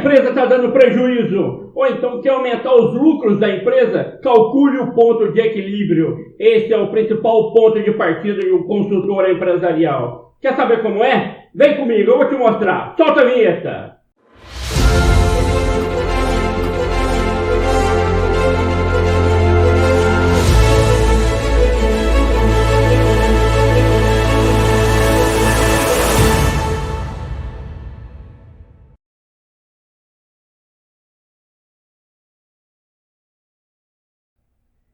empresa está dando prejuízo, ou então quer aumentar os lucros da empresa, calcule o ponto de equilíbrio. Esse é o principal ponto de partida de um consultor empresarial. Quer saber como é? Vem comigo, eu vou te mostrar. Solta a vinheta!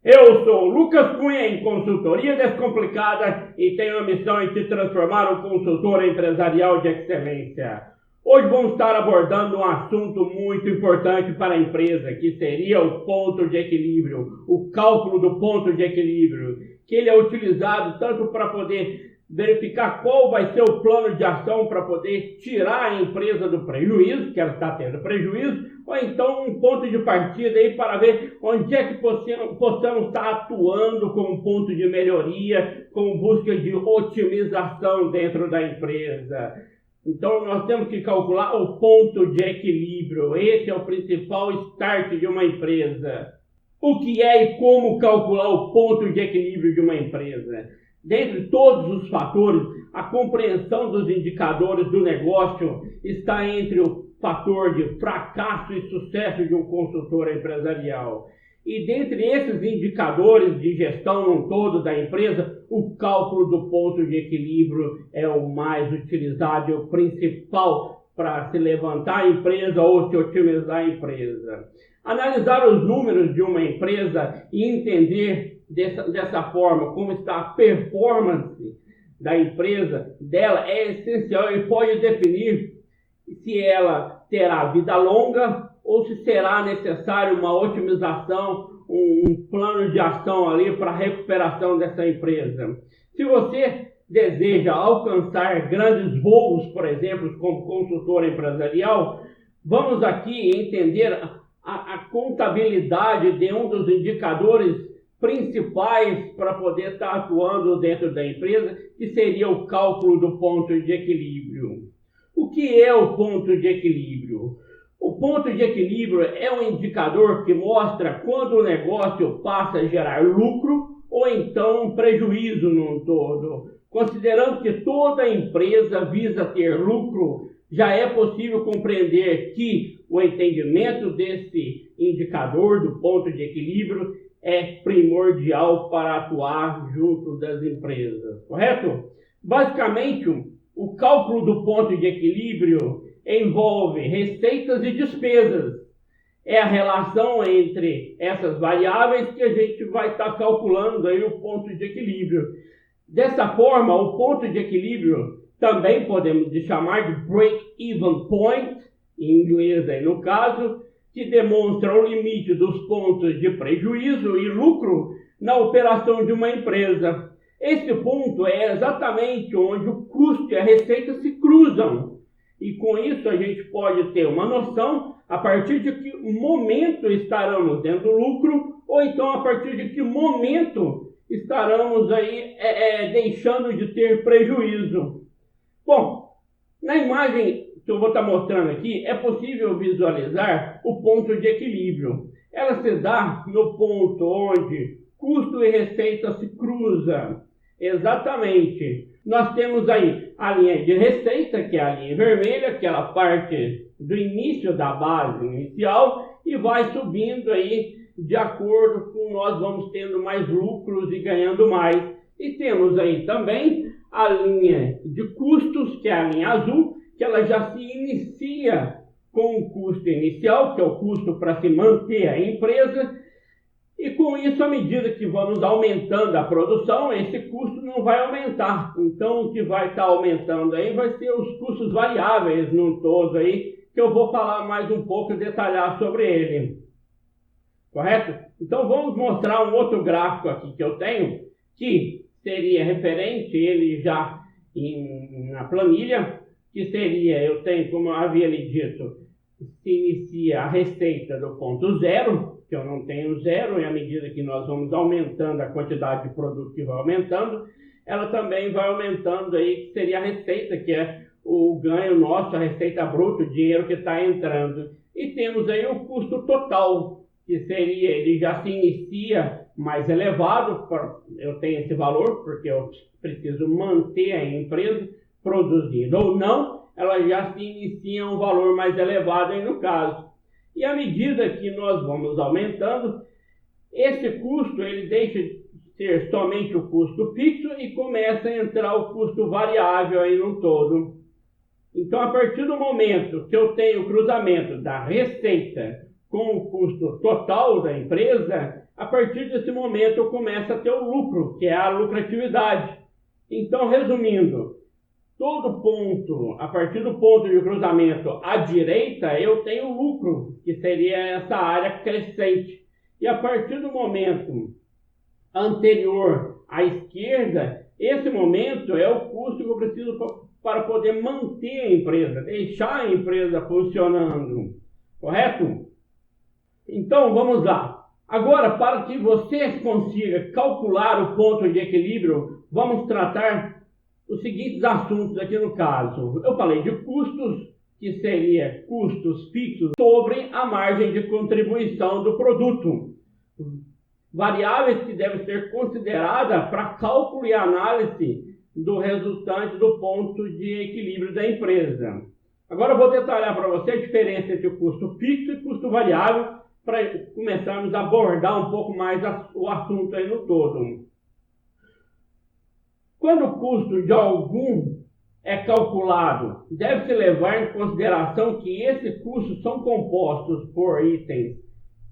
Eu sou Lucas Cunha, em Consultoria Descomplicada, e tenho a missão de te transformar um consultor empresarial de excelência. Hoje vamos estar abordando um assunto muito importante para a empresa, que seria o ponto de equilíbrio, o cálculo do ponto de equilíbrio, que ele é utilizado tanto para poder verificar qual vai ser o plano de ação para poder tirar a empresa do prejuízo, que ela está tendo prejuízo, ou então um ponto de partida aí para ver onde é que possamos estar atuando como ponto de melhoria, como busca de otimização dentro da empresa. Então nós temos que calcular o ponto de equilíbrio. Esse é o principal start de uma empresa. O que é e como calcular o ponto de equilíbrio de uma empresa? Dentre todos os fatores, a compreensão dos indicadores do negócio está entre o fator de fracasso e sucesso de um consultor empresarial. E dentre esses indicadores de gestão no todo da empresa, o cálculo do ponto de equilíbrio é o mais utilizado, é o principal para se levantar a empresa ou se otimizar a empresa. Analisar os números de uma empresa e entender dessa forma como está a performance da empresa dela é essencial e pode definir se ela terá vida longa ou se será necessário uma otimização, um plano de ação ali para a recuperação dessa empresa. Se você deseja alcançar grandes voos, por exemplo, como consultor empresarial, vamos aqui entender a contabilidade de um dos indicadores principais para poder estar atuando dentro da empresa, que seria o cálculo do ponto de equilíbrio. O que é o ponto de equilíbrio? O ponto de equilíbrio é um indicador que mostra quando o negócio passa a gerar lucro ou então prejuízo num todo. Considerando que toda empresa visa ter lucro, já é possível compreender que o entendimento desse indicador do ponto de equilíbrio é primordial para atuar junto das empresas, correto? Basicamente, o cálculo do ponto de equilíbrio envolve receitas e despesas. É a relação entre essas variáveis que a gente vai estar calculando aí o ponto de equilíbrio. Dessa forma, o ponto de equilíbrio também podemos chamar de break-even point, em inglês aí no caso, que demonstra o limite dos pontos de prejuízo e lucro na operação de uma empresa. Esse ponto é exatamente onde o custo e a receita se cruzam. E com isso a gente pode ter uma noção a partir de que momento estaremos tendo lucro ou então a partir de que momento estaremos aí deixando de ter prejuízo. Bom, na imagem que eu vou estar mostrando aqui, é possível visualizar o ponto de equilíbrio. Ela se dá no ponto onde custo e receita se cruzam. Exatamente. Nós temos aí a linha de receita, que é a linha vermelha, aquela parte do início da base inicial, e vai subindo aí de acordo com nós vamos tendo mais lucros e ganhando mais. E temos aí também a linha de custos, que é a linha azul, que ela já se inicia com o custo inicial, que é o custo para se manter a empresa, e com isso, à medida que vamos aumentando a produção, esse custo não vai aumentar. Então, o que vai estar aumentando aí vai ser os custos variáveis no todo aí, que eu vou falar mais um pouco e detalhar sobre ele. Correto? Então, vamos mostrar um outro gráfico aqui que eu tenho, que seria referente, ele já na planilha, que seria, eu tenho, como eu havia lhe dito, se inicia a receita do ponto zero, que eu não tenho zero, e à medida que nós vamos aumentando a quantidade de produto que vai aumentando, ela também vai aumentando aí, que seria a receita, que é o ganho nosso, a receita bruta, o dinheiro que está entrando. E temos aí o custo total, que seria, ele já se inicia mais elevado, eu tenho esse valor, porque eu preciso manter a empresa produzindo ou não, ela já se inicia um valor mais elevado aí no caso. E à medida que nós vamos aumentando, esse custo ele deixa de ser somente o custo fixo e começa a entrar o custo variável aí no todo. Então, a partir do momento que eu tenho o cruzamento da receita com o custo total da empresa, a partir desse momento eu começo a ter o lucro, que é a lucratividade. Então, resumindo, todo ponto, a partir do ponto de cruzamento à direita, eu tenho lucro, que seria essa área crescente. E a partir do momento anterior à esquerda, esse momento é o custo que eu preciso para poder manter a empresa, deixar a empresa funcionando, correto? Então, vamos lá. Agora, para que você consiga calcular o ponto de equilíbrio, vamos tratar os seguintes assuntos aqui no caso. Eu falei de custos, que seria custos fixos sobre a margem de contribuição do produto. Variáveis que devem ser consideradas para cálculo e análise do resultante do ponto de equilíbrio da empresa. Agora eu vou detalhar para você a diferença entre o custo fixo e custo variável para começarmos a abordar um pouco mais o assunto aí no todo. Quando o custo de algum é calculado, deve-se levar em consideração que esses custos são compostos por itens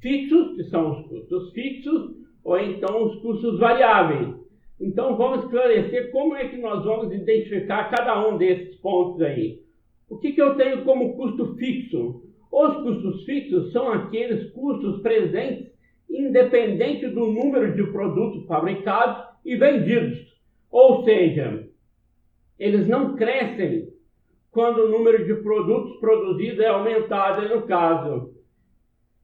fixos, que são os custos fixos, ou então os custos variáveis. Então vamos esclarecer como é que nós vamos identificar cada um desses pontos aí. O que eu tenho como custo fixo? Os custos fixos são aqueles custos presentes independente do número de produtos fabricados e vendidos. Ou seja, eles não crescem quando o número de produtos produzidos é aumentado no caso.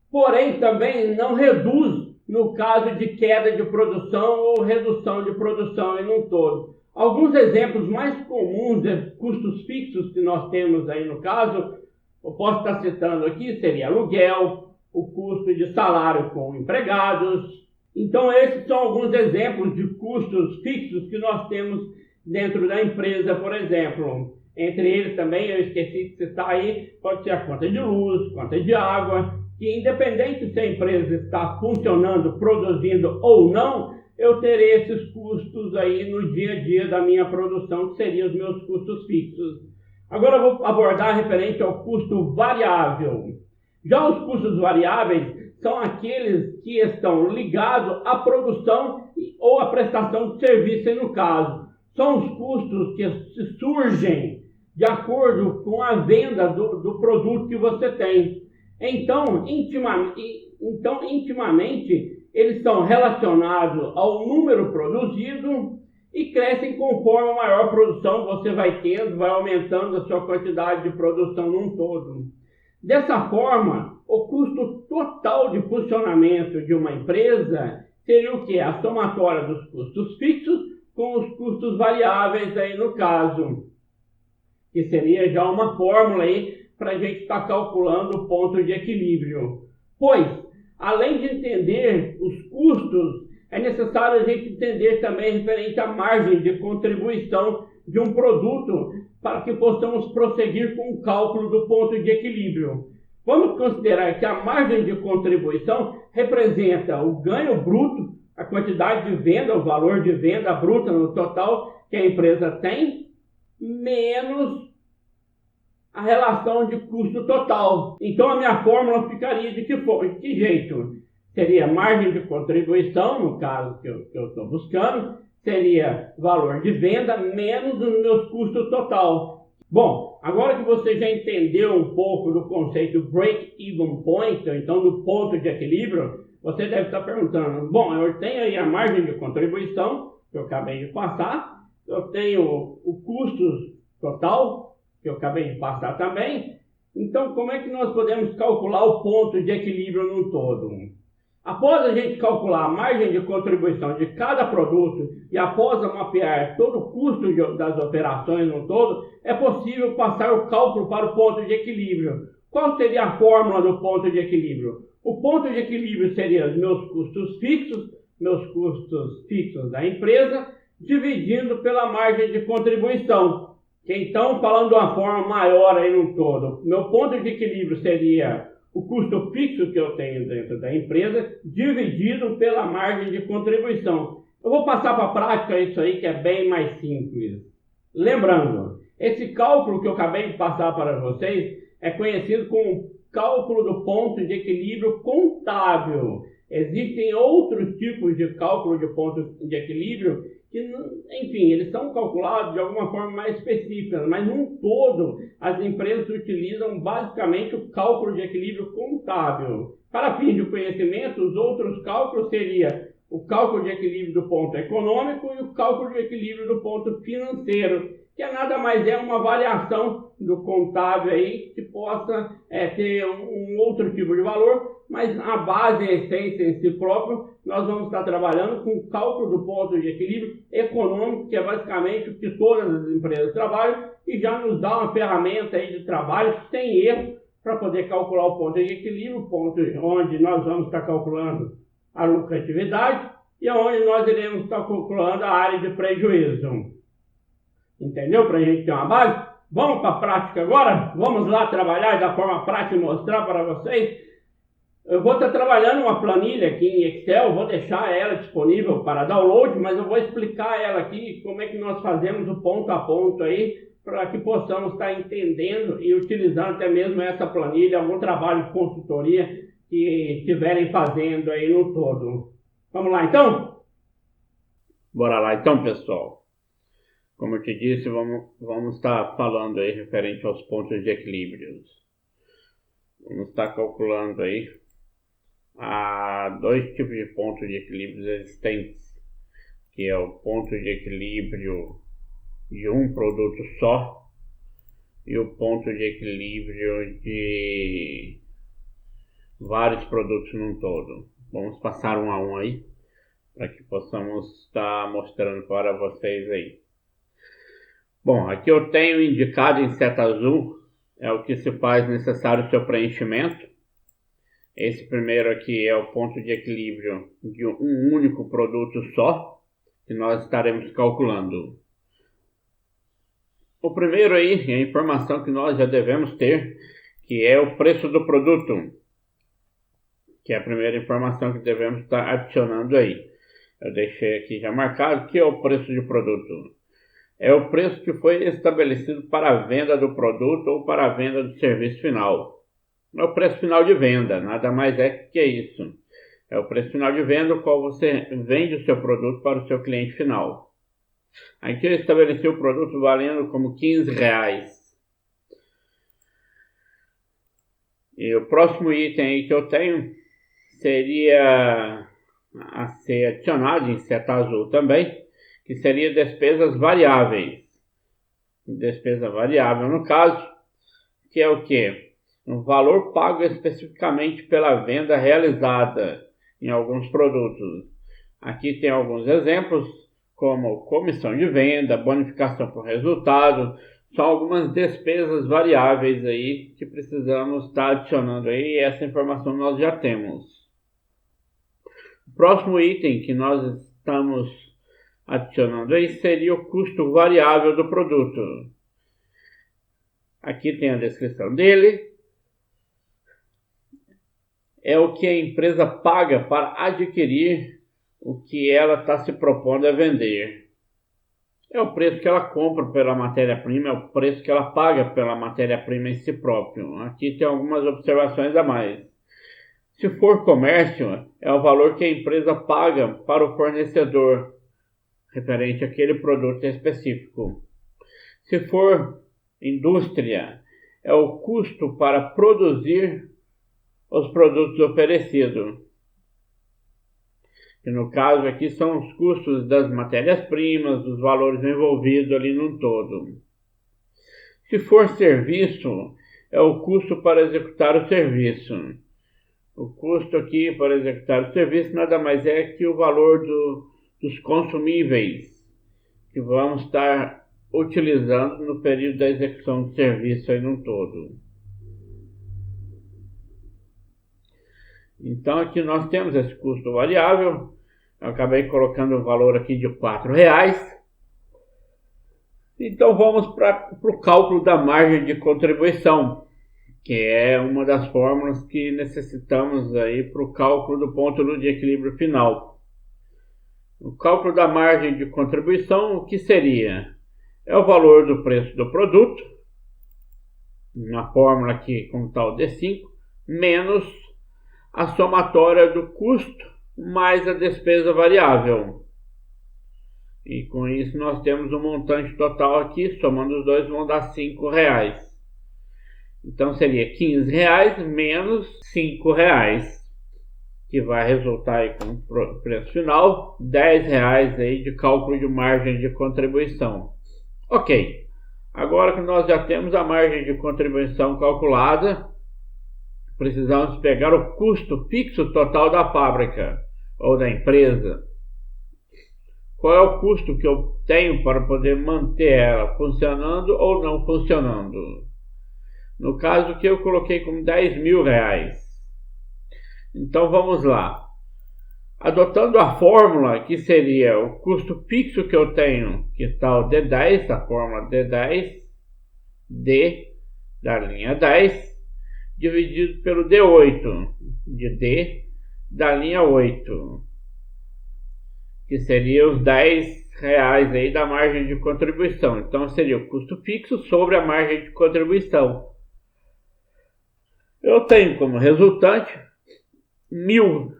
Porém, também não reduz no caso de queda de produção ou redução de produção em um todo. Alguns exemplos mais comuns de custos fixos que nós temos aí no caso, eu posso estar citando aqui, seria aluguel, o custo de salário com empregados. Então, esses são alguns exemplos de custos fixos que nós temos dentro da empresa, por exemplo. Entre eles também, eu esqueci de citar aí, pode ser a conta de luz, conta de água, que independente se a empresa está funcionando, produzindo ou não, eu terei esses custos aí no dia a dia da minha produção, que seriam os meus custos fixos. Agora eu vou abordar referente ao custo variável. Já os custos variáveis são aqueles que estão ligados à produção ou à prestação de serviço, no caso. São os custos que surgem de acordo com a venda do produto que você tem. Então, intimamente, eles estão relacionados ao número produzido e crescem conforme a maior produção você vai tendo, vai aumentando a sua quantidade de produção num todo. Dessa forma, o custo total de funcionamento de uma empresa seria o quê? A somatória dos custos fixos com os custos variáveis aí no caso, que seria já uma fórmula aí para a gente estar calculando o ponto de equilíbrio. Pois, além de entender os custos, é necessário a gente entender também referente à margem de contribuição de um produto para que possamos prosseguir com o cálculo do ponto de equilíbrio. Vamos considerar que a margem de contribuição representa o ganho bruto, a quantidade de venda, o valor de venda bruta no total que a empresa tem, menos a relação de custo total. Então a minha fórmula ficaria de que jeito? Seria margem de contribuição, no caso que eu estou buscando, seria valor de venda menos os meus custos total. Bom, agora que você já entendeu um pouco do conceito break-even point, então do ponto de equilíbrio, você deve estar perguntando, bom, eu tenho aí a margem de contribuição, que eu acabei de passar, eu tenho o custo total, que eu acabei de passar também. Então, como é que nós podemos calcular o ponto de equilíbrio no todo? Após a gente calcular a margem de contribuição de cada produto e após mapear todo o custo das operações no todo, é possível passar o cálculo para o ponto de equilíbrio. Qual seria a fórmula do ponto de equilíbrio? O ponto de equilíbrio seria os meus custos fixos da empresa, dividindo pela margem de contribuição. Então, falando de uma forma maior aí no todo, meu ponto de equilíbrio seria o custo fixo que eu tenho dentro da empresa, dividido pela margem de contribuição. Eu vou passar para a prática isso aí, que é bem mais simples. Lembrando, esse cálculo que eu acabei de passar para vocês é conhecido como cálculo do ponto de equilíbrio contábil. Existem outros tipos de cálculo de ponto de equilíbrio que, enfim, eles são calculados de alguma forma mais específica, mas num todo as empresas utilizam basicamente o cálculo de equilíbrio contábil. Para fins de conhecimento, os outros cálculos seriam o cálculo de equilíbrio do ponto econômico e o cálculo de equilíbrio do ponto financeiro, que nada mais é uma variação do contábil aí que possa ter um outro tipo de valor, mas a base, a essência em si próprio, nós vamos estar trabalhando com o cálculo do ponto de equilíbrio econômico, que é basicamente o que todas as empresas trabalham e já nos dá uma ferramenta aí de trabalho sem erro para poder calcular o ponto de equilíbrio, o ponto onde nós vamos estar calculando a lucratividade e onde nós iremos estar calculando a área de prejuízo. Entendeu? Para a gente ter uma base. Vamos para a prática agora? Vamos lá trabalhar da forma prática e mostrar para vocês. Eu vou estar trabalhando uma planilha aqui em Excel, vou deixar ela disponível para download, mas eu vou explicar ela aqui, como é que nós fazemos o ponto a ponto aí, para que possamos estar entendendo e utilizando até mesmo essa planilha, algum trabalho de consultoria que estiverem fazendo aí no todo. Vamos lá então? Bora lá então, pessoal. Como eu te disse, vamos estar falando aí referente aos pontos de equilíbrio. Vamos estar calculando aí dois tipos de pontos de equilíbrio existentes, que é o ponto de equilíbrio de um produto só e o ponto de equilíbrio de vários produtos num todo. Vamos passar um a um aí, para que possamos estar mostrando para vocês aí. Bom, aqui eu tenho indicado em seta azul, é o que se faz necessário o seu preenchimento. Esse primeiro aqui é o ponto de equilíbrio de um único produto só, que nós estaremos calculando. O primeiro aí é a informação que nós já devemos ter, que é o preço do produto, que é a primeira informação que devemos estar adicionando aí. Eu deixei aqui já marcado que é o preço de produto. É o preço que foi estabelecido para a venda do produto ou para a venda do serviço final. É o preço final de venda, nada mais é que isso. É o preço final de venda, o qual você vende o seu produto para o seu cliente final. Aqui eu estabeleci o produto valendo como R$15. E o próximo item aí que eu tenho seria a ser adicionado em seta azul também, que seria despesas variáveis. Despesa variável, no caso, que é o quê? Um valor pago especificamente pela venda realizada em alguns produtos. Aqui tem alguns exemplos, como comissão de venda, bonificação por resultado. São algumas despesas variáveis aí que precisamos estar adicionando aí, e essa informação nós já temos. O próximo item que nós estamos adicionando aí seria o custo variável do produto. Aqui tem a descrição dele. É o que a empresa paga para adquirir o que ela está se propondo a vender. É o preço que ela compra pela matéria-prima, é o preço que ela paga pela matéria-prima em si próprio. Aqui tem algumas observações a mais. Se for comércio, é o valor que a empresa paga para o fornecedor, referente àquele produto específico. Se for indústria, é o custo para produzir os produtos oferecidos. Que no caso aqui são os custos das matérias-primas, dos valores envolvidos ali no todo. Se for serviço, é o custo para executar o serviço. O custo aqui para executar o serviço nada mais é que o valor dos consumíveis que vamos estar utilizando no período da execução do serviço aí no todo. Então aqui nós temos esse custo variável. Eu acabei colocando o valor aqui de R$4. Então vamos para o cálculo da margem de contribuição, que é uma das fórmulas que necessitamos aí para o cálculo do ponto de equilíbrio final. O cálculo da margem de contribuição, o que seria? É o valor do preço do produto, na fórmula aqui como tal D5, menos a somatória do custo mais a despesa variável. E com isso nós temos um montante total aqui, somando os dois vão dar R$5. Então seria R$15 menos R$5, que vai resultar aí com o preço final, R$10 aí de cálculo de margem de contribuição. Ok, agora que nós já temos a margem de contribuição calculada, precisamos pegar o custo fixo total da fábrica ou da empresa. Qual é o custo que eu tenho para poder manter ela funcionando ou não funcionando? No caso que eu coloquei como R$10.000. Então vamos lá. Adotando a fórmula que seria o custo fixo que eu tenho, que está o D10, a fórmula D10, D da linha 10, dividido pelo D8, de D da linha 8, que seria os R$10 aí da margem de contribuição. Então seria o custo fixo sobre a margem de contribuição. Eu tenho como resultante 1.000.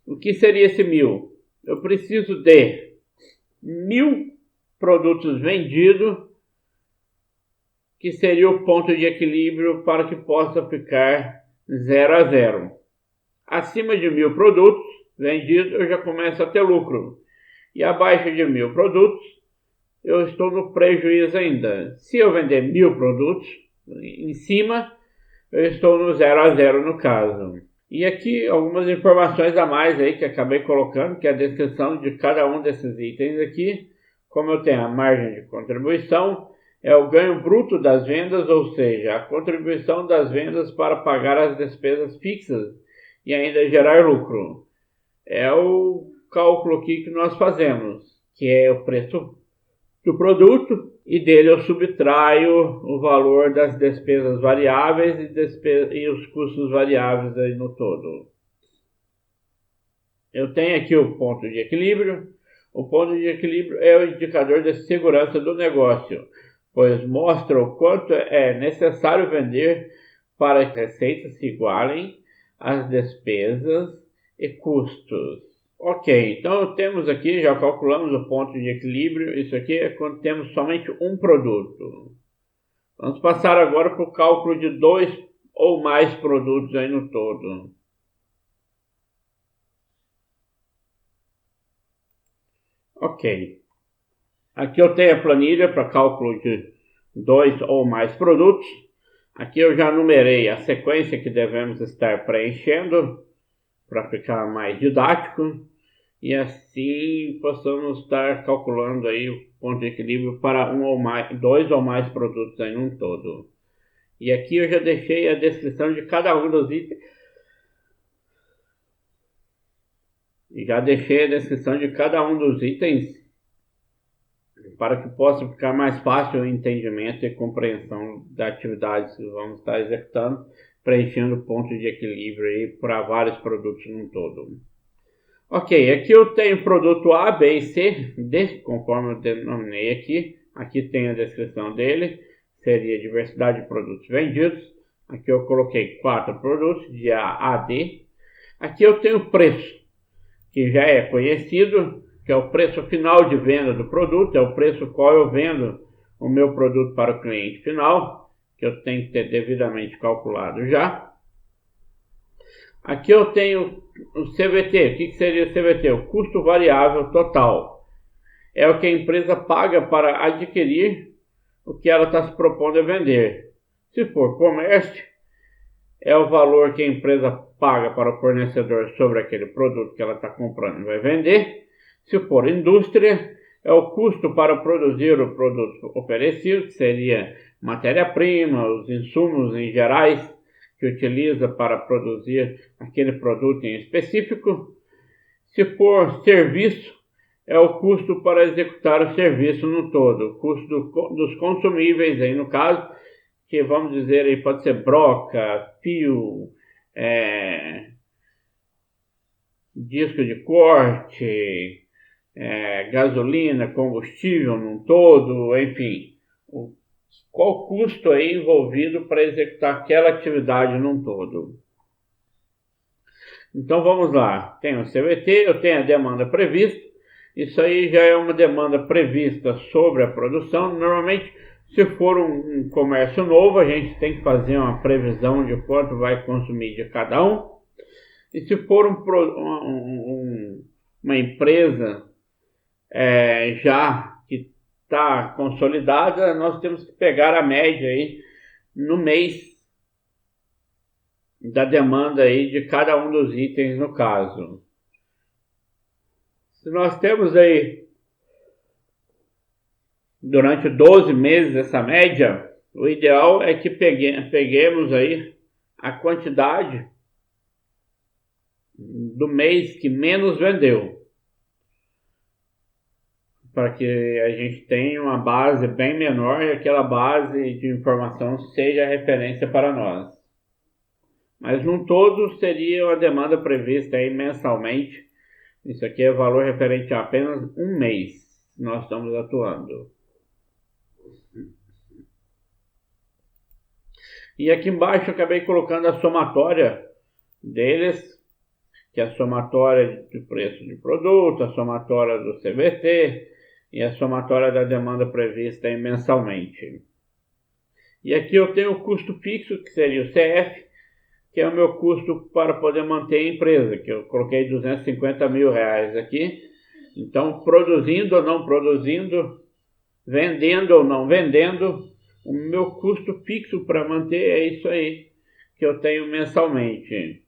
O que seria esse 1.000? Eu preciso de 1.000 produtos vendidos, que seria o ponto de equilíbrio para que possa ficar 0-0. Acima de 1.000 produtos vendidos, eu já começo a ter lucro. E abaixo de 1.000 produtos, eu estou no prejuízo ainda. Se eu vender 1.000 produtos em cima, eu estou no 0-0 no caso. E aqui algumas informações a mais aí que acabei colocando, que é a descrição de cada um desses itens aqui. Como eu tenho a margem de contribuição, é o ganho bruto das vendas, ou seja, a contribuição das vendas para pagar as despesas fixas e ainda gerar lucro. É o cálculo aqui que nós fazemos, que é o preço do produto, e dele eu subtraio o valor das despesas variáveis e os custos variáveis aí no todo. Eu tenho aqui o ponto de equilíbrio. O ponto de equilíbrio é o indicador de segurança do negócio, pois mostra o quanto é necessário vender para que as receitas se igualem às despesas e custos. Ok, então temos aqui, já calculamos o ponto de equilíbrio. Isso aqui é quando temos somente um produto. Vamos passar agora para o cálculo de 2 ou mais produtos aí no todo. Ok, aqui eu tenho a planilha para cálculo de 2 ou mais produtos. Aqui eu já numerei a sequência que devemos estar preenchendo para ficar mais didático, e assim possamos estar calculando aí o ponto de equilíbrio para 2 ou mais produtos aí num todo. E aqui eu já deixei a descrição de cada um dos itens. Para que possa ficar mais fácil o entendimento e compreensão da atividade que vamos estar executando, preenchendo pontos de equilíbrio aí para vários produtos no todo. Ok, aqui eu tenho produto A, B e C, D, conforme eu denominei aqui. Aqui tem a descrição dele, seria diversidade de produtos vendidos. Aqui eu coloquei 4 produtos, de A a D. Aqui eu tenho o preço, que já é conhecido, que é o preço final de venda do produto, é o preço qual eu vendo o meu produto para o cliente final, que eu tenho que ter devidamente calculado já. Aqui eu tenho o CVT. O que seria o CVT? O custo variável total. É o que a empresa paga para adquirir o que ela está se propondo a vender. Se for comércio, é o valor que a empresa paga para o fornecedor sobre aquele produto que ela está comprando e vai vender. Se for indústria, é o custo para produzir o produto oferecido, que seria matéria-prima, os insumos em gerais que utiliza para produzir aquele produto em específico. Se for serviço, é o custo para executar o serviço no todo, o custo dos consumíveis aí no caso, que vamos dizer aí pode ser broca, fio, disco de corte, gasolina, combustível num todo, enfim, qual o custo aí envolvido para executar aquela atividade num todo. Então vamos lá, tem o CVT, eu tenho a demanda prevista, isso aí já é uma demanda prevista sobre a produção. Normalmente, se for um comércio novo, a gente tem que fazer uma previsão de quanto vai consumir de cada um. E se for uma empresa já que está consolidada, nós temos que pegar a média aí no mês da demanda aí de cada um dos itens no caso. Se nós temos aí durante 12 meses essa média, o ideal é que peguemos aí a quantidade do mês que menos vendeu, para que a gente tenha uma base bem menor e aquela base de informação seja referência para nós. Mas num todo seria uma demanda prevista aí mensalmente. Isso aqui é valor referente a apenas um mês que nós estamos atuando. E aqui embaixo eu acabei colocando a somatória deles, que é a somatória de preço de produto, a somatória do CVT e a somatória da demanda prevista aí mensalmente. E aqui eu tenho o custo fixo, que seria o CF, que é o meu custo para poder manter a empresa, que eu coloquei R$250 mil aqui. Então, produzindo ou não produzindo, vendendo ou não vendendo, o meu custo fixo para manter é isso aí que eu tenho mensalmente.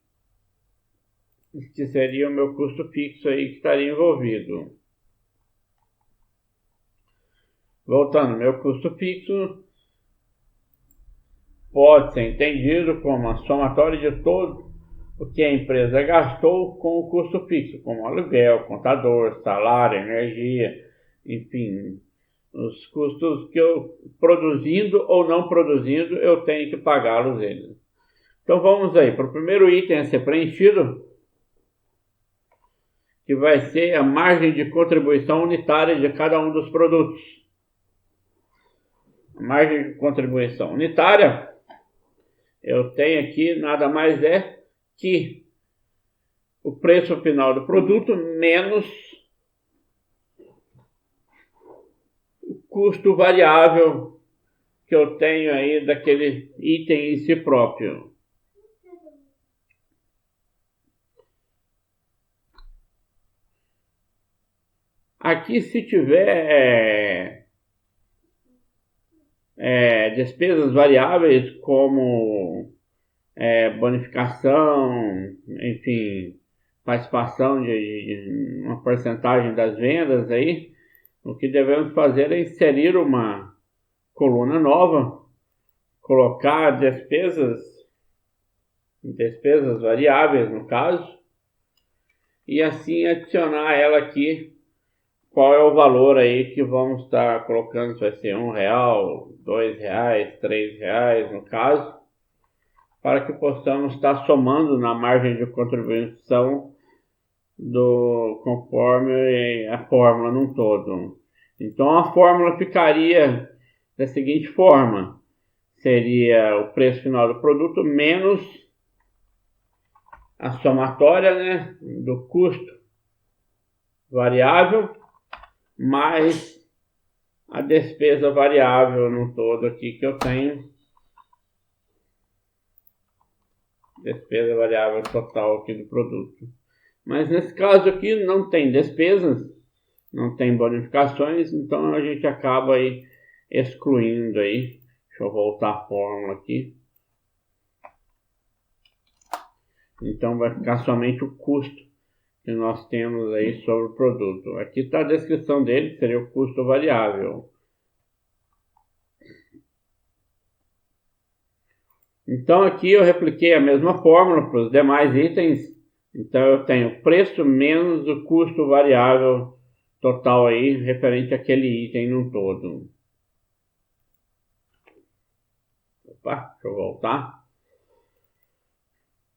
Que seria o meu custo fixo aí que estaria envolvido. Voltando, meu custo fixo pode ser entendido como a somatória de todo o que a empresa gastou com o custo fixo, como aluguel, contador, salário, energia, enfim, os custos que eu, produzindo ou não produzindo, eu tenho que pagá-los eles. Então vamos aí para o primeiro item a ser preenchido, que vai ser a margem de contribuição unitária de cada um dos produtos. A margem de contribuição unitária, eu tenho aqui nada mais é que o preço final do produto menos o custo variável que eu tenho aí daquele item em si próprio. Aqui, se tiver despesas variáveis como bonificação, enfim, participação de uma porcentagem das vendas aí, o que devemos fazer é inserir uma coluna nova, colocar despesas variáveis no caso, e assim adicionar ela aqui, qual é o valor aí que vamos estar colocando, se vai ser R$1, R$2, R$3 no caso, para que possamos estar somando na margem de contribuição conforme a fórmula num todo. Então a fórmula ficaria da seguinte forma: seria o preço final do produto menos a somatória, do custo variável mais a despesa variável no todo aqui que eu tenho. Despesa variável total aqui do produto. Mas nesse caso aqui não tem despesas, não tem bonificações, então a gente acaba aí excluindo aí. Deixa eu voltar a fórmula aqui. Então vai ficar somente o custo que nós temos aí sobre o produto. Aqui está a descrição dele, que seria o custo variável. Então aqui eu repliquei a mesma fórmula para os demais itens. Então eu tenho preço menos o custo variável total aí, referente àquele item no todo. Opa, deixa eu voltar.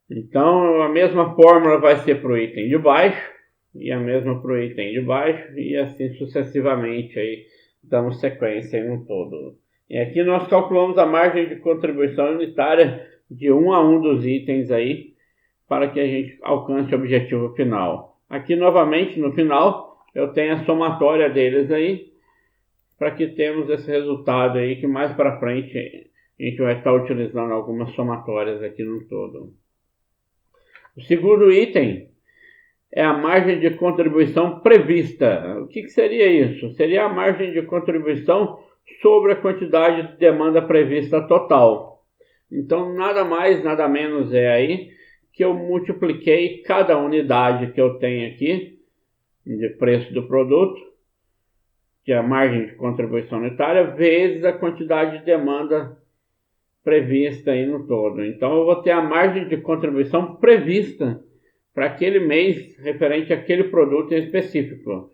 Então a mesma fórmula vai ser para o item de baixo, e a mesma para o item de baixo, e assim sucessivamente aí, damos sequência aí no todo. E aqui nós calculamos a margem de contribuição unitária de um a um dos itens aí, para que a gente alcance o objetivo final. Aqui novamente no final eu tenho a somatória deles aí, para que temos esse resultado aí, que mais para frente a gente vai estar utilizando algumas somatórias aqui no todo. O segundo item é a margem de contribuição prevista. O que seria isso? Seria a margem de contribuição sobre a quantidade de demanda prevista total. Então, nada mais, nada menos é aí que eu multipliquei cada unidade que eu tenho aqui de preço do produto, que é a margem de contribuição unitária, vezes a quantidade de demanda prevista aí no todo. Então, eu vou ter a margem de contribuição prevista para aquele mês referente àquele produto em específico,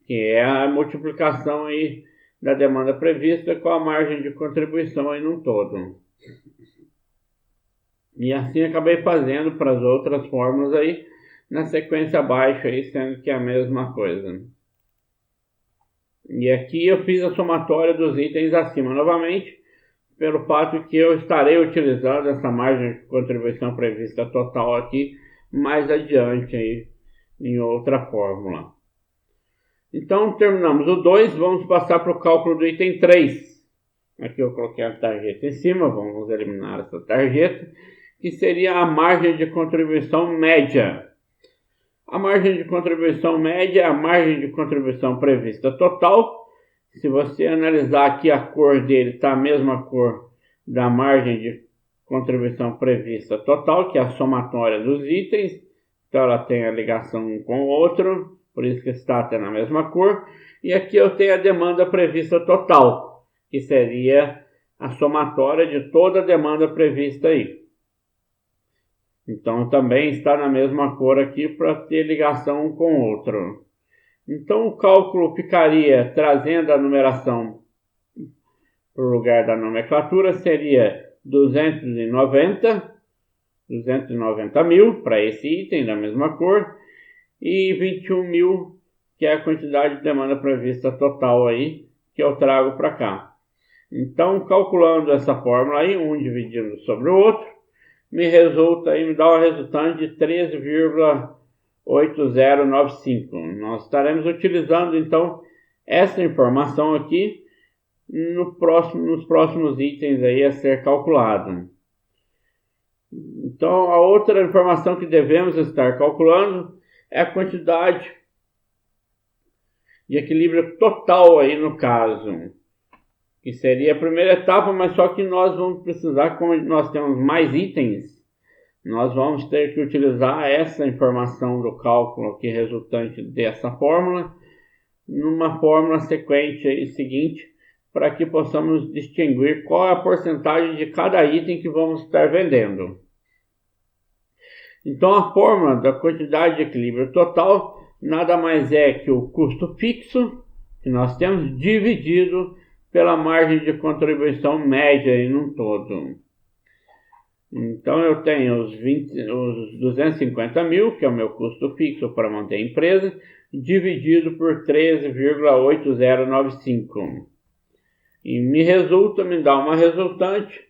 que é a multiplicação aí da demanda prevista com a margem de contribuição aí no todo. E assim acabei fazendo para as outras fórmulas aí, na sequência abaixo aí, sendo que é a mesma coisa. E aqui eu fiz a somatória dos itens acima novamente, pelo fato que eu estarei utilizando essa margem de contribuição prevista total aqui mais adiante aí em outra fórmula. Então terminamos o 2, vamos passar para o cálculo do item 3. Aqui eu coloquei a tarjeta em cima, vamos eliminar essa tarjeta, que seria a margem de contribuição média. A margem de contribuição média é a margem de contribuição prevista total. Se você analisar aqui, a cor dele está a mesma cor da margem de contribuição prevista total, que é a somatória dos itens. Então ela tem a ligação um com o outro, por isso que está tendo a mesma cor. E aqui eu tenho a demanda prevista total, que seria a somatória de toda a demanda prevista aí. Então também está na mesma cor aqui para ter ligação um com o outro. Então o cálculo ficaria, trazendo a numeração para o lugar da nomenclatura, seria 290 mil para esse item da mesma cor e 21 mil, que é a quantidade de demanda prevista total aí, que eu trago para cá. Então, calculando essa fórmula aí, um dividindo sobre o outro, me dá uma resultante de 13,8095. Nós estaremos utilizando então essa informação aqui nos próximos itens aí a ser calculado. Então a outra informação que devemos estar calculando é a quantidade de equilíbrio total aí no caso, que seria a primeira etapa, mas só que nós vamos precisar, como nós temos mais itens, nós vamos ter que utilizar essa informação do cálculo aqui resultante dessa fórmula, numa fórmula sequente aí seguinte, para que possamos distinguir qual é a porcentagem de cada item que vamos estar vendendo. Então a fórmula da quantidade de equilíbrio total nada mais é que o custo fixo que nós temos dividido pela margem de contribuição média em um todo. Então eu tenho os 250 mil, que é o meu custo fixo para manter a empresa, dividido por 13,8095. E me dá uma resultante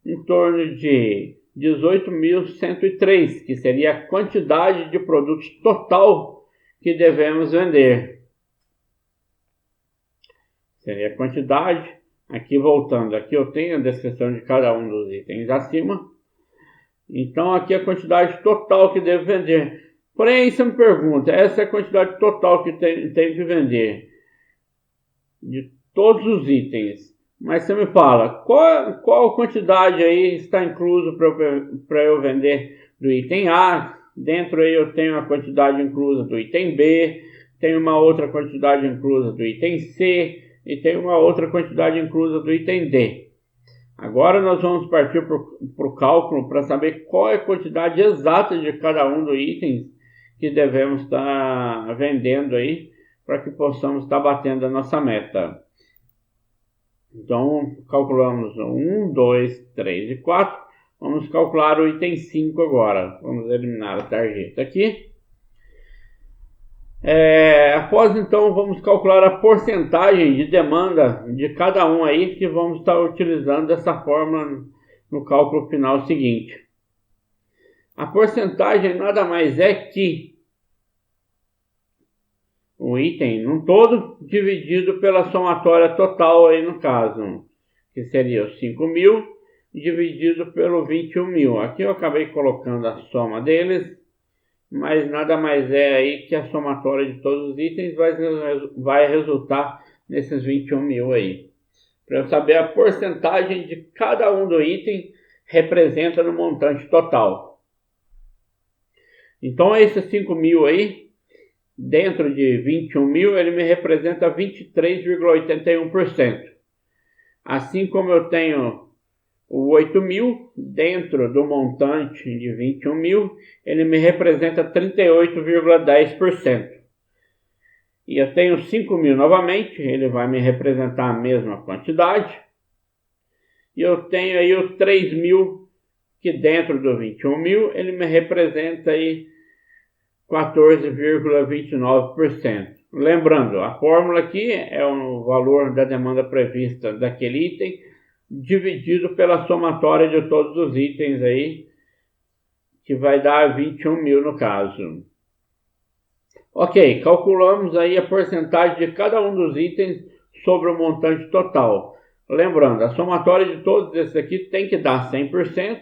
em torno de 18.103, que seria a quantidade de produtos total que devemos vender. Seria a quantidade. Aqui voltando, aqui eu tenho a descrição de cada um dos itens acima. Então aqui a quantidade total que devo vender. Porém, aí você me pergunta, essa é a quantidade total que tenho que vender de todos os itens. Mas você me fala, qual quantidade aí está incluso para eu vender do item A, dentro aí eu tenho a quantidade inclusa do item B, tenho uma outra quantidade inclusa do item C e tenho uma outra quantidade inclusa do item D. Agora nós vamos partir para o cálculo para saber qual é a quantidade exata de cada um dos itens que devemos estar vendendo aí para que possamos estar batendo a nossa meta. Então, calculamos 1, 2, 3 e 4. Vamos calcular o item 5 agora. Vamos eliminar a tarjeta aqui. Após então, vamos calcular a porcentagem de demanda de cada um aí, que vamos estar utilizando dessa forma no cálculo final seguinte. A porcentagem nada mais é que o item num todo dividido pela somatória total aí no caso, que seria os 5.000 dividido pelo 21.000. Aqui eu acabei colocando a soma deles, mas nada mais é aí que a somatória de todos os itens vai resultar nesses 21.000 aí. Para eu saber a porcentagem de cada um do item representa no montante total. Então esses 5.000 aí, dentro de 21.000, ele me representa 23,81%. Assim como eu tenho o 8.000 dentro do montante de 21.000, ele me representa 38,10%. E eu tenho 5.000 novamente, ele vai me representar a mesma quantidade. E eu tenho aí o 3.000, que dentro do 21.000, ele me representa aí 14,29%. Lembrando, a fórmula aqui é o valor da demanda prevista daquele item dividido pela somatória de todos os itens aí, que vai dar 21.000 no caso. Ok, calculamos aí a porcentagem de cada um dos itens sobre o montante total. Lembrando, a somatória de todos esses aqui tem que dar 100%.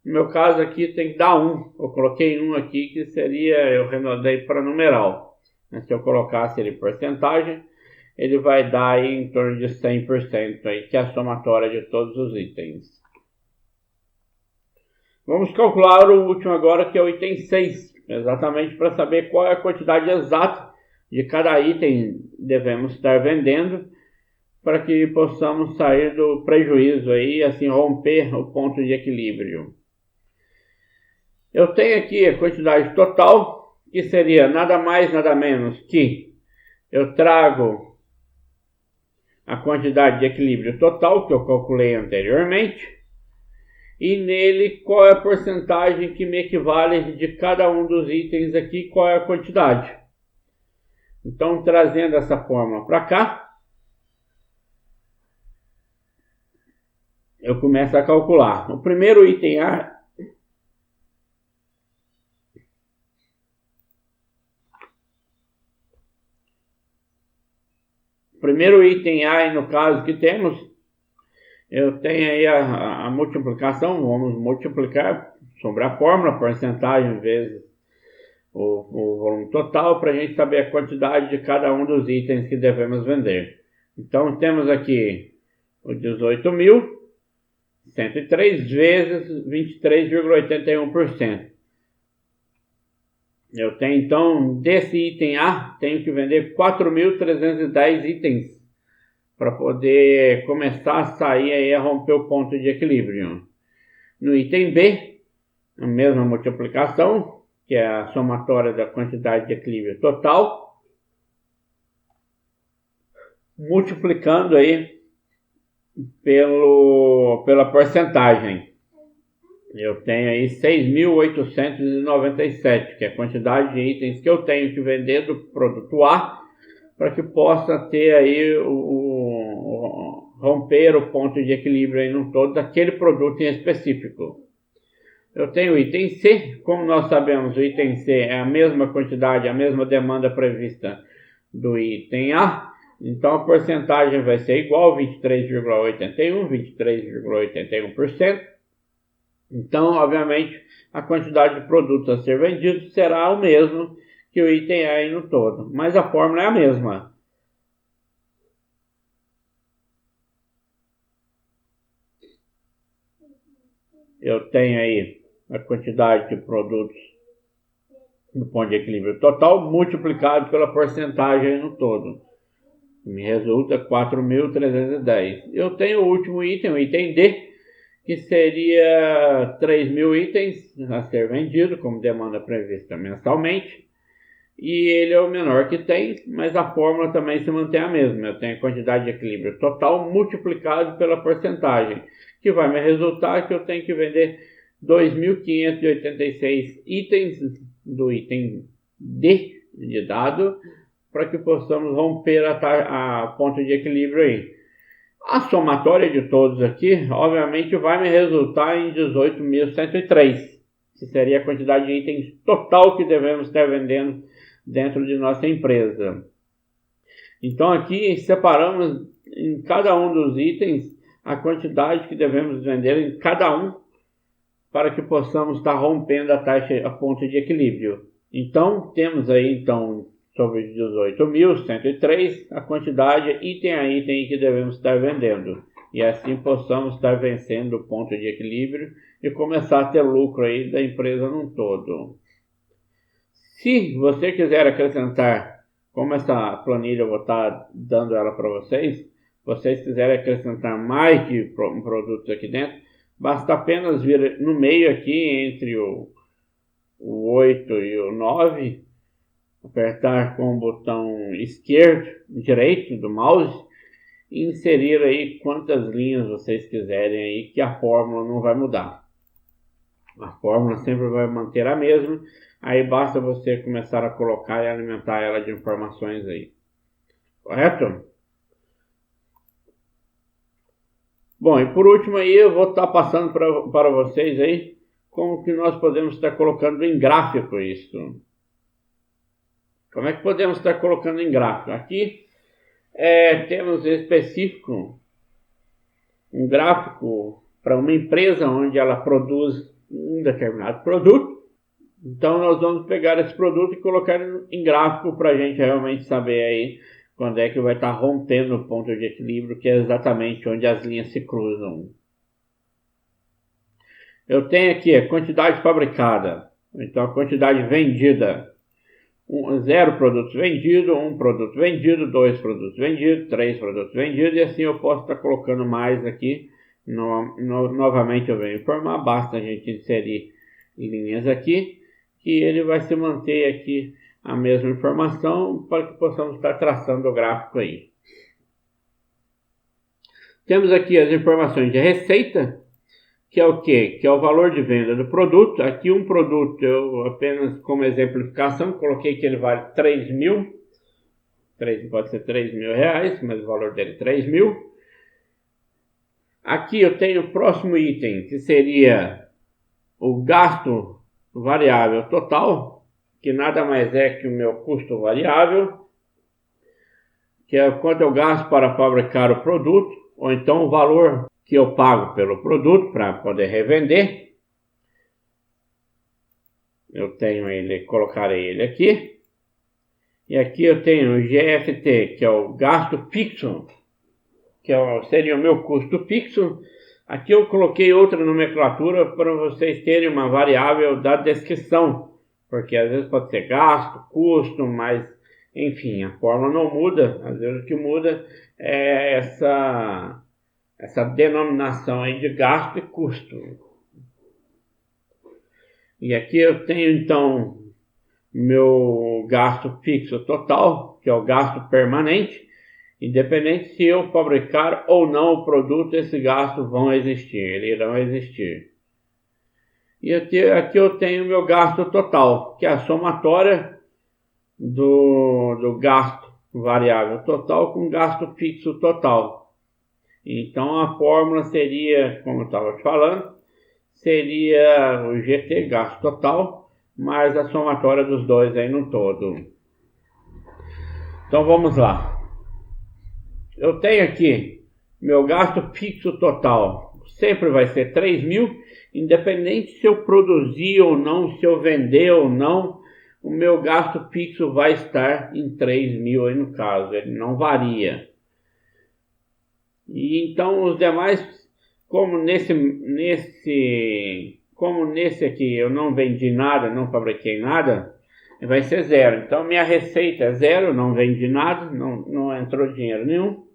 No meu caso aqui tem que dar 1. Eu coloquei 1 aqui, que seria, eu arredondei para numeral. Se eu colocasse ele porcentagem, ele vai dar aí em torno de 100%, aí, que é a somatória de todos os itens. Vamos calcular o último agora, que é o item 6, exatamente para saber qual é a quantidade exata de cada item devemos estar vendendo, para que possamos sair do prejuízo aí, assim romper o ponto de equilíbrio. Eu tenho aqui a quantidade total, que seria nada mais, nada menos que eu trago a quantidade de equilíbrio total, que eu calculei anteriormente, e nele qual é a porcentagem que me equivale de cada um dos itens aqui, qual é a quantidade. Então, trazendo essa fórmula para cá, eu começo a calcular. O primeiro item A aí no caso que temos, eu tenho aí a multiplicação, vamos multiplicar sobre a fórmula, porcentagem vezes o volume total, para a gente saber a quantidade de cada um dos itens que devemos vender. Então temos aqui o 18.103 vezes 23,81%. Eu tenho então, desse item A, tenho que vender 4.310 itens para poder começar a sair aí, a romper o ponto de equilíbrio. No item B, a mesma multiplicação, que é a somatória da quantidade de equilíbrio total, multiplicando aí pela porcentagem. Eu tenho aí 6.897, que é a quantidade de itens que eu tenho que vender do produto A, para que possa ter aí romper o ponto de equilíbrio aí no todo daquele produto em específico. Eu tenho o item C, como nós sabemos, o item C é a mesma quantidade, a mesma demanda prevista do item A, então a porcentagem vai ser igual, 23,81%. Então, obviamente, a quantidade de produtos a ser vendido será o mesmo que o item A aí no todo, mas a fórmula é a mesma. Eu tenho aí a quantidade de produtos do ponto de equilíbrio total multiplicado pela porcentagem no todo. Me resulta 4.310. Eu tenho o último item, o item D, que seria 3.000 itens a ser vendido, como demanda prevista mensalmente. E ele é o menor que tem, mas a fórmula também se mantém a mesma. Eu tenho a quantidade de equilíbrio total multiplicado pela porcentagem, que vai me resultar que eu tenho que vender 2.586 itens do item D de dado, para que possamos romper a ponto de equilíbrio aí. A somatória de todos aqui, obviamente, vai me resultar em 18.103, que seria a quantidade de itens total que devemos estar vendendo dentro de nossa empresa. Então aqui separamos em cada um dos itens a quantidade que devemos vender em cada um, para que possamos estar rompendo a ponto de equilíbrio. Então temos aí sobre 18.103 a quantidade item a item que devemos estar vendendo, e assim possamos estar vencendo o ponto de equilíbrio e começar a ter lucro aí da empresa num todo. Se você quiser acrescentar, como essa planilha eu vou estar dando ela para vocês quiserem acrescentar mais de produtos aqui dentro, basta apenas vir no meio aqui entre o 8 e o 9, apertar com o botão direito do mouse e inserir aí quantas linhas vocês quiserem aí, que a fórmula não vai mudar. A fórmula sempre vai manter a mesma, aí basta você começar a colocar e alimentar ela de informações aí. Correto? Bom, e por último aí eu vou estar passando para vocês aí como que nós podemos estar colocando em gráfico isso. Como é que podemos estar colocando em gráfico? Aqui temos específico um gráfico para uma empresa onde ela produz um determinado produto. Então nós vamos pegar esse produto e colocar em gráfico para a gente realmente saber aí quando é que vai estar rompendo o ponto de equilíbrio, que é exatamente onde as linhas se cruzam. Eu tenho aqui a quantidade fabricada, então a quantidade vendida. 0 produtos vendidos, 1 produto vendido, 2 produtos vendidos, 3 produtos vendidos, e assim eu posso estar colocando mais aqui. Novamente eu venho informar, basta a gente inserir linhas aqui, que ele vai se manter aqui a mesma informação para que possamos estar traçando o gráfico aí. Temos aqui as informações de receita, que é o quê? Que é o valor de venda do produto. Aqui um produto, eu apenas como exemplificação, coloquei que ele vale 3.000. Pode ser 3.000 reais, mas o valor dele é 3.000. Aqui eu tenho o próximo item, que seria o gasto variável total, que nada mais é que o meu custo variável, que é quanto eu gasto para fabricar o produto, ou então o valor que eu pago pelo produto para poder revender. Eu tenho ele, colocarei ele aqui. E aqui eu tenho o GFT, que é o gasto fixo, que seria o meu custo fixo. Aqui eu coloquei outra nomenclatura para vocês terem uma variável da descrição, porque às vezes pode ser gasto, custo, mas enfim, a fórmula não muda. Às vezes o que muda é essa denominação aí de gasto e custo. E aqui eu tenho então meu gasto fixo total, que é o gasto permanente. Independente se eu fabricar ou não o produto, esses gastos vão existir, eles irão existir. E aqui eu tenho meu gasto total, que é a somatória do gasto variável total com gasto fixo total. Então a fórmula seria, como eu estava te falando, seria o GT, gasto total, mais a somatória dos dois aí no todo. Então vamos lá. Eu tenho aqui meu gasto fixo total, sempre vai ser 3.000, independente se eu produzir ou não, se eu vender ou não, o meu gasto fixo vai estar em 3.000 aí no caso, ele não varia. E então os demais, como nesse como nesse aqui eu não vendi nada, não fabriquei nada, vai ser zero. Então minha receita é zero, não vendi nada, não entrou dinheiro nenhum.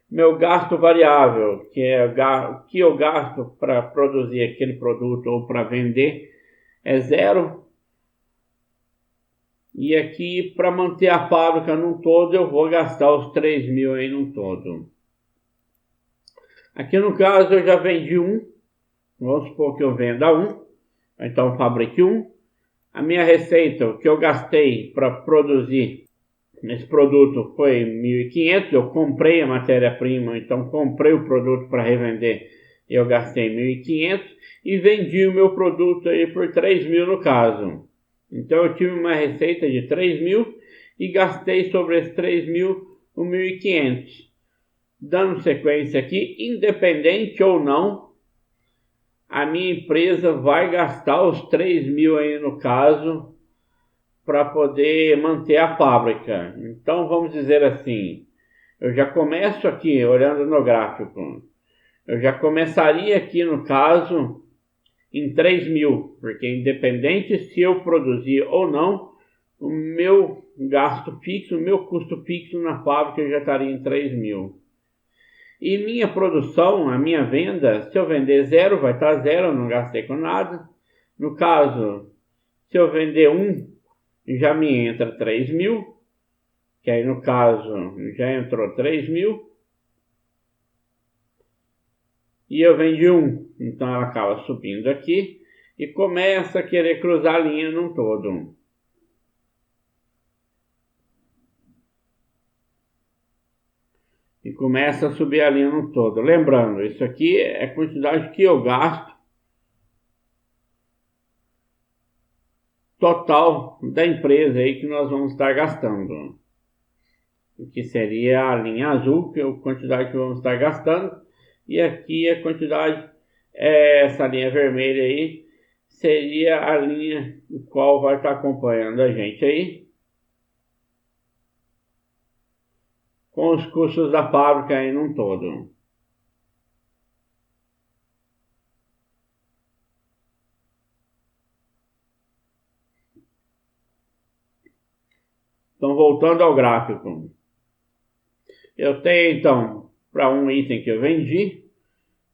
Meu gasto variável, que é o que eu gasto para produzir aquele produto ou para vender, é zero. E aqui, para manter a fábrica num todo, eu vou gastar os 3.000 aí num todo. Aqui no caso eu já vendi um, vamos supor que eu venda um, então fabrique um. A minha receita, o que eu gastei para produzir esse produto foi 1.500, eu comprei a matéria-prima, então comprei o produto para revender, eu gastei 1.500 e vendi o meu produto aí por 3.000 no caso. Então eu tive uma receita de 3.000 e gastei sobre esses 3.000 o 1.500. Dando sequência aqui, independente ou não, a minha empresa vai gastar os 3.000 aí no caso para poder manter a fábrica. Então vamos dizer assim, eu já começo aqui olhando no gráfico, eu já começaria aqui no caso em 3.000, porque independente se eu produzir ou não, o meu gasto fixo, o meu custo fixo na fábrica já estaria em 3.000. E minha produção, a minha venda, se eu vender zero, vai estar zero, eu não gastei com nada. No caso, se eu vender um, já me entra 3.000, que aí no caso já entrou 3.000. E eu vendi um, então ela acaba subindo aqui e começa a querer cruzar a linha num todo. E começa a subir a linha no todo. Lembrando, isso aqui é a quantidade que eu gasto total da empresa aí que nós vamos estar gastando. Que seria a linha azul, que é a quantidade que vamos estar gastando. E aqui a quantidade, essa linha vermelha aí, seria a linha o qual vai estar acompanhando a gente aí, com os custos da fábrica aí num todo. Então, voltando ao gráfico, eu tenho então, para um item que eu vendi,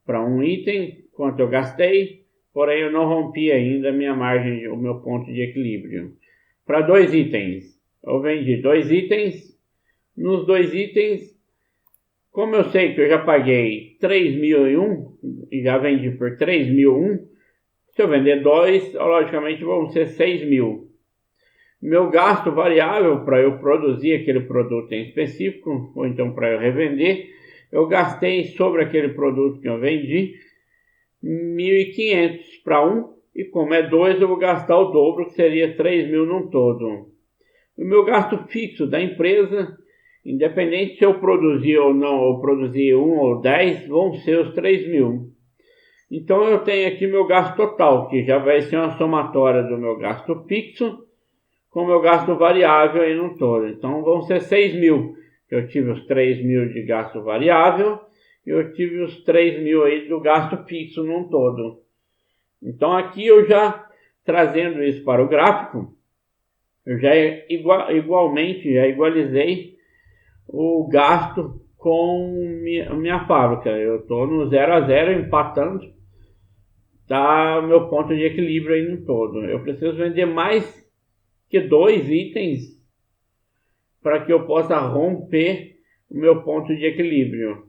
para um item, quanto eu gastei, porém eu não rompi ainda a minha margem, o meu ponto de equilíbrio. Para dois itens, eu vendi dois itens. Nos dois itens, como eu sei que eu já paguei 3.001 e já vendi por 3.001, se eu vender dois, logicamente vão ser 6.000. Meu gasto variável para eu produzir aquele produto em específico, ou então para eu revender, eu gastei sobre aquele produto que eu vendi 1.500 para um, e como é dois eu vou gastar o dobro, que seria 3.000 num todo. O meu gasto fixo da empresa, independente se eu produzir ou não, ou produzir 1 ou 10, vão ser os 3.000. Então eu tenho aqui meu gasto total, que já vai ser uma somatória do meu gasto fixo com o meu gasto variável aí no todo. Então vão ser 6.000. Eu tive os 3.000 de gasto variável e eu tive os 3.000 aí do gasto fixo num todo. Então aqui eu já, trazendo isso para o gráfico, eu já igualmente já igualizei o gasto com minha fábrica. Eu estou no 0 a 0 empatando, tá o meu ponto de equilíbrio aí no todo. Eu preciso vender mais que dois itens para que eu possa romper o meu ponto de equilíbrio.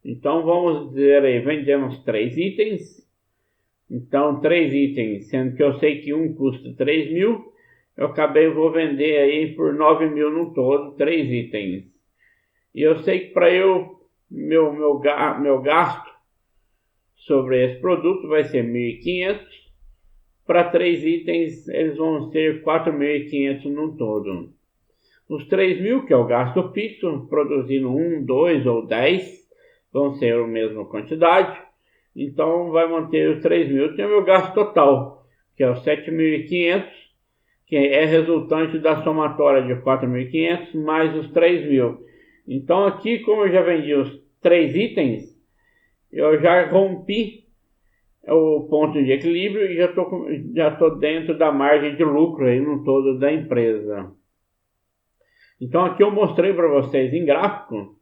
Então vamos dizer aí, vendemos 3 itens. Então 3 itens, sendo que eu sei que um custa 3.000, eu vou vender aí por 9.000 no todo, 3 itens. E eu sei que para meu gasto sobre esse produto vai ser 1.500. Para 3 itens, eles vão ser 4.500 no todo. Os 3.000, que é o gasto fixo, produzindo 1, 2 ou 10, vão ser a mesma quantidade. Então, vai manter os 3.000. Tem o meu gasto total, que é os 7.500, que é resultante da somatória de 4.500 mais os 3.000. Então, aqui, como eu já vendi os 3 itens, eu já rompi o ponto de equilíbrio e já tô dentro da margem de lucro aí no todo da empresa. Então aqui eu mostrei para vocês em gráfico,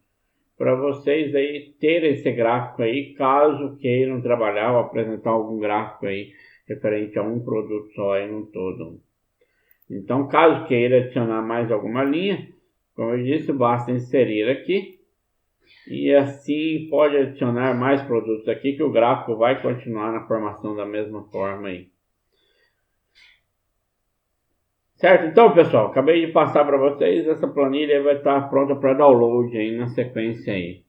para vocês aí terem esse gráfico aí, caso queiram trabalhar ou apresentar algum gráfico aí referente a um produto só aí no todo. Então, caso queira adicionar mais alguma linha, como eu disse, basta inserir aqui e assim pode adicionar mais produtos aqui que o gráfico vai continuar na formação da mesma forma aí. Certo? Então, pessoal, acabei de passar para vocês, essa planilha vai estar pronta para download aí na sequência aí.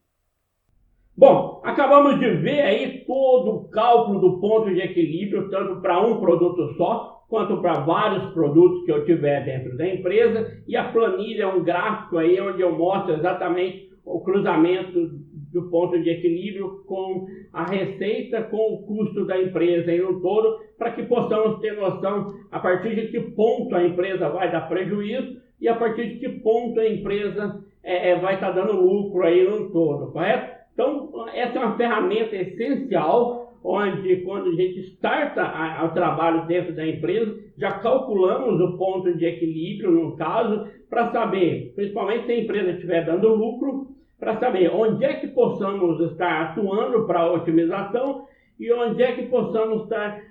Bom, acabamos de ver aí todo o cálculo do ponto de equilíbrio, tanto para um produto só, quanto para vários produtos que eu tiver dentro da empresa, e a planilha é um gráfico aí onde eu mostro exatamente o cruzamento do ponto de equilíbrio com a receita, com o custo da empresa aí no todo, para que possamos ter noção a partir de que ponto a empresa vai dar prejuízo e a partir de que ponto a empresa vai estar dando lucro aí no todo, correto? Então, essa é uma ferramenta essencial, onde quando a gente starta o trabalho dentro da empresa, já calculamos o ponto de equilíbrio, no caso, para saber, principalmente se a empresa estiver dando lucro, para saber onde é que possamos estar atuando para a otimização e onde é que possamos estar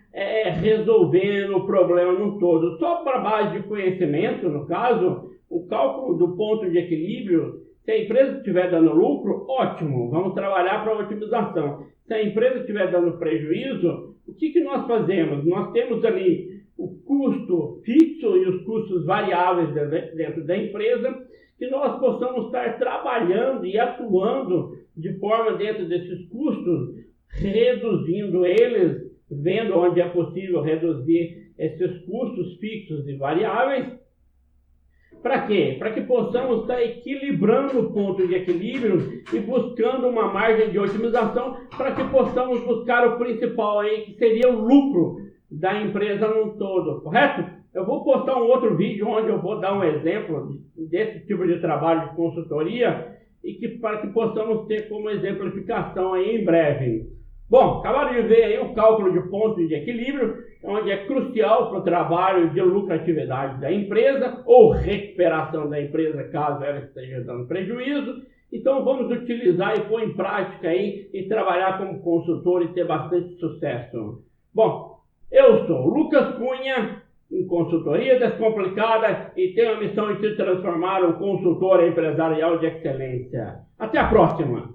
resolvendo o problema no todo. Só para base de conhecimento, no caso, o cálculo do ponto de equilíbrio, se a empresa estiver dando lucro, ótimo, vamos trabalhar para a otimização. Se a empresa estiver dando prejuízo, o que nós fazemos? Nós temos ali o custo fixo e os custos variáveis dentro da empresa, que nós possamos estar trabalhando e atuando de forma dentro desses custos, reduzindo eles, vendo onde é possível reduzir esses custos fixos e variáveis. Para quê? Para que possamos estar equilibrando o ponto de equilíbrio e buscando uma margem de otimização para que possamos buscar o principal aí, que seria o lucro da empresa no todo, correto? Eu vou postar um outro vídeo onde eu vou dar um exemplo desse tipo de trabalho de consultoria e para que possamos ter como exemplificação aí em breve. Bom, acabaram de ver aí o cálculo de pontos de equilíbrio, onde é crucial para o trabalho de lucratividade da empresa ou recuperação da empresa caso ela esteja dando prejuízo. Então vamos utilizar e pôr em prática aí e trabalhar como consultor e ter bastante sucesso. Bom, eu sou Lucas Cunha, em Consultoria Descomplicada, e tenho a missão de te transformar em um consultor empresarial de excelência. Até a próxima!